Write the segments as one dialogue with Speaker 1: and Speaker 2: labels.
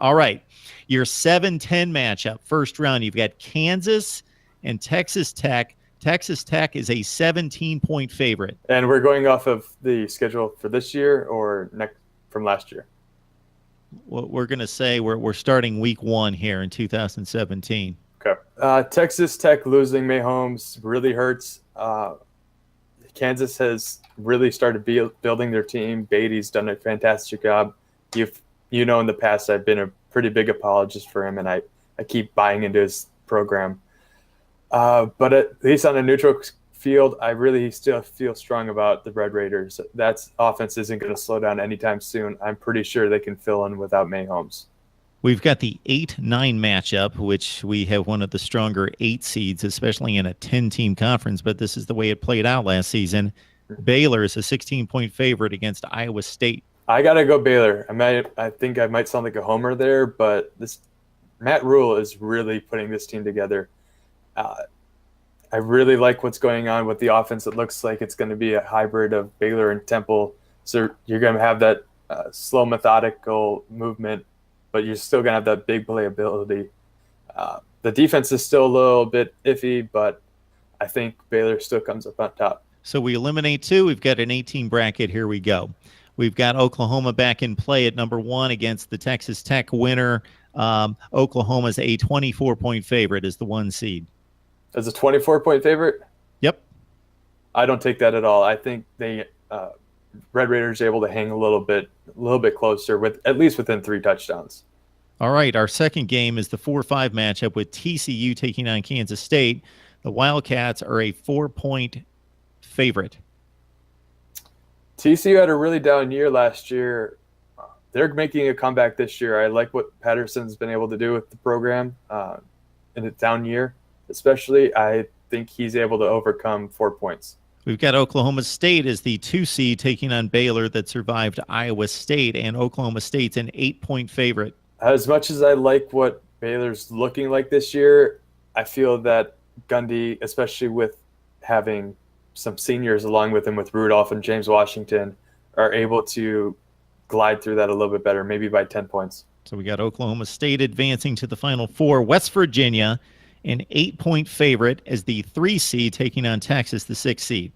Speaker 1: All right. Your 7-10 matchup, first round, you've got Kansas and Texas Tech. Texas Tech is a 17-point favorite.
Speaker 2: And we're going off of the schedule for this year or next from last year?
Speaker 1: Well, we're going to say we're starting week 1 here in 2017.
Speaker 2: Okay. Texas Tech losing May Holmes really hurts. Kansas has really started building their team. Beatty's done a fantastic job. In the past, I've been a pretty big apologist for him, and I keep buying into his program. But at least on a neutral field, I really still feel strong about the Red Raiders. That offense isn't going to slow down anytime soon. I'm pretty sure they can fill in without May Holmes.
Speaker 1: We've got the 8-9 matchup, which we have one of the stronger 8 seeds, especially in a 10-team conference, but this is the way it played out last season. Baylor is a 16-point favorite against Iowa State.
Speaker 2: I got to go Baylor. I think I might sound like a homer there, but Matt Rule is really putting this team together. I really like what's going on with the offense. It looks like it's going to be a hybrid of Baylor and Temple. So you're going to have that slow, methodical movement, but you're still going to have that big playability. The defense is still a little bit iffy, but I think Baylor still comes up on top.
Speaker 1: So we eliminate 2. We've got an 18 bracket. Here we go. We've got Oklahoma back in play at number 1 against the Texas Tech winner. Oklahoma's a 24-point favorite as the 1 seed.
Speaker 2: As a 24-point favorite?
Speaker 1: Yep.
Speaker 2: I don't take that at all. I think they Red Raiders are able to hang a little bit closer, at least within 3 touchdowns.
Speaker 1: All right, our second game is the 4-5 matchup with TCU taking on Kansas State. The Wildcats are a 4-point favorite.
Speaker 2: TCU had a really down year last year. They're making a comeback this year. I like what Patterson's been able to do with the program in a down year. Especially, I think he's able to overcome 4 points.
Speaker 1: We've got Oklahoma State as the 2 seed taking on Baylor that survived Iowa State, and Oklahoma State's an 8-point favorite.
Speaker 2: As much as I like what Baylor's looking like this year, I feel that Gundy, especially with having some seniors along with him with Rudolph and James Washington, are able to glide through that a little bit better, maybe by 10 points.
Speaker 1: So we got Oklahoma State advancing to the Final Four. West Virginia, an 8-point favorite as the 3 seed taking on Texas, the 6 seed.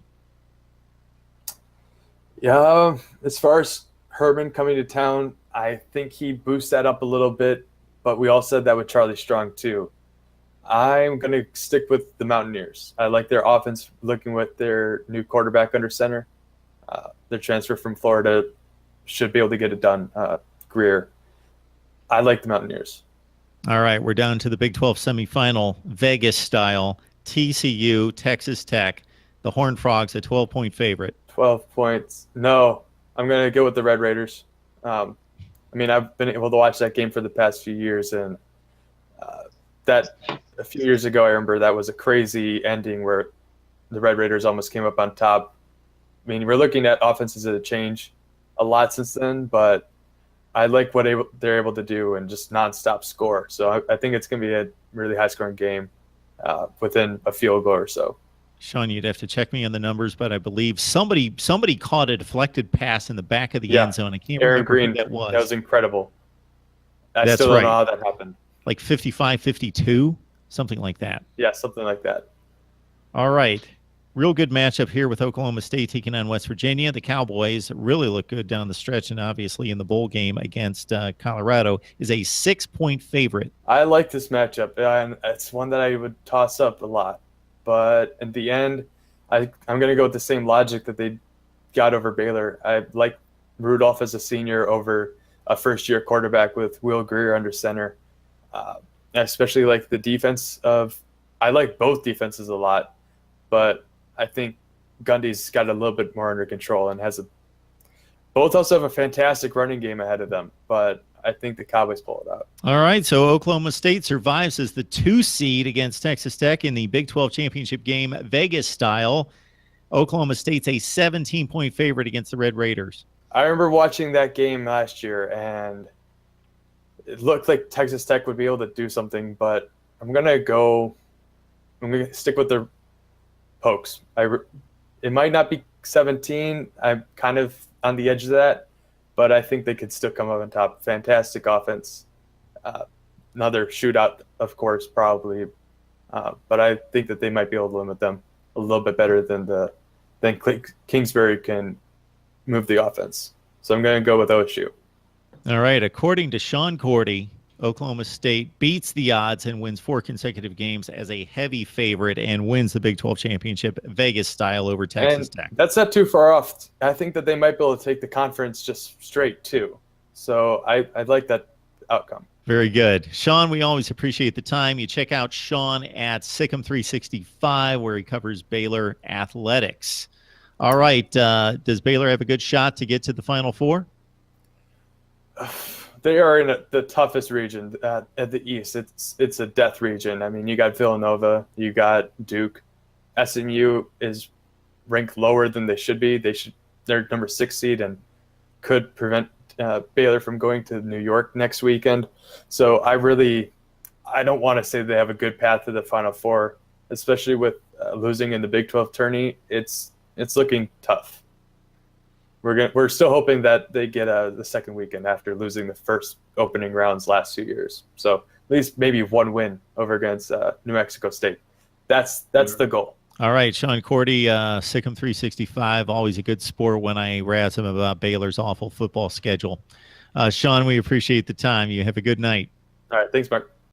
Speaker 2: Yeah, as far as Herman coming to town, I think he boosts that up a little bit, but we all said that with Charlie Strong too. I'm going to stick with the Mountaineers. I like their offense looking with their new quarterback under center. Their transfer from Florida should be able to get it done. Greer. I like the Mountaineers.
Speaker 1: All right, we're down to the Big 12 semifinal, Vegas style, TCU, Texas Tech. The Horned Frogs, a 12-point favorite.
Speaker 2: 12 points. No, I'm going to go with the Red Raiders. I've been able to watch that game for the past few years, and that a few years ago, I remember that was a crazy ending where the Red Raiders almost came up on top. I mean, we're looking at offenses that have changed a lot since then, but I like what they're able to do and just nonstop score. So I think it's going to be a really high-scoring game within a field goal or so.
Speaker 1: Sean, you'd have to check me on the numbers, but I believe somebody caught a deflected pass in the back of the end zone. I can't remember
Speaker 2: Green,
Speaker 1: who that was.
Speaker 2: That was incredible. I still don't know how that happened.
Speaker 1: Like 55-52, something like that.
Speaker 2: Yeah, something like that.
Speaker 1: All right. Real good matchup here with Oklahoma State taking on West Virginia. The Cowboys really look good down the stretch, and obviously in the bowl game against Colorado is a 6-point favorite.
Speaker 2: I like this matchup, and it's one that I would toss up a lot. But in the end, I'm going to go with the same logic that they got over Baylor. I like Rudolph as a senior over a first-year quarterback with Will Greer under center. I especially like the defense I like both defenses a lot, but I think Gundy's got a little bit more under control and both also have a fantastic running game ahead of them, but I think the Cowboys pull it out.
Speaker 1: All right, so Oklahoma State survives as the 2 seed against Texas Tech in the Big 12 championship game, Vegas style. Oklahoma State's a 17-point favorite against the Red Raiders.
Speaker 2: I remember watching that game last year, and it looked like Texas Tech would be able to do something, but I'm going to stick with the Pokes. It might not be 17. I'm kind of on the edge of that, but I think they could still come up on top. Fantastic offense. Another shootout, of course, probably. But I think that they might be able to limit them a little bit better than Kingsbury can move the offense. So I'm going to go with OSU.
Speaker 1: All right. According to Sean Cordy, Oklahoma State beats the odds and wins 4 consecutive games as a heavy favorite and wins the Big 12 championship Vegas style over Texas Tech.
Speaker 2: That's not too far off. I think that they might be able to take the conference just straight too. So I'd like that outcome.
Speaker 1: Very good. Sean, we always appreciate the time. You check out Sean at Sikkim365 where he covers Baylor athletics. All right. Does Baylor have a good shot to get to the Final Four?
Speaker 2: They are in the toughest region at the East. It's a death region. I mean, you got Villanova, you got Duke. SMU is ranked lower than they should be. They're number 6 seed and could prevent Baylor from going to New York next weekend. So I don't want to say they have a good path to the Final Four, especially with losing in the Big 12 tourney. It's looking tough. We're still hoping that they get the second weekend after losing the first opening rounds last 2 years. So at least maybe one win over against New Mexico State. That's the goal.
Speaker 1: All right, Sean Cordy, Sikkim365, always a good sport when I razz him about Baylor's awful football schedule. Sean, we appreciate the time. You have a good night.
Speaker 2: All right, thanks, Mark.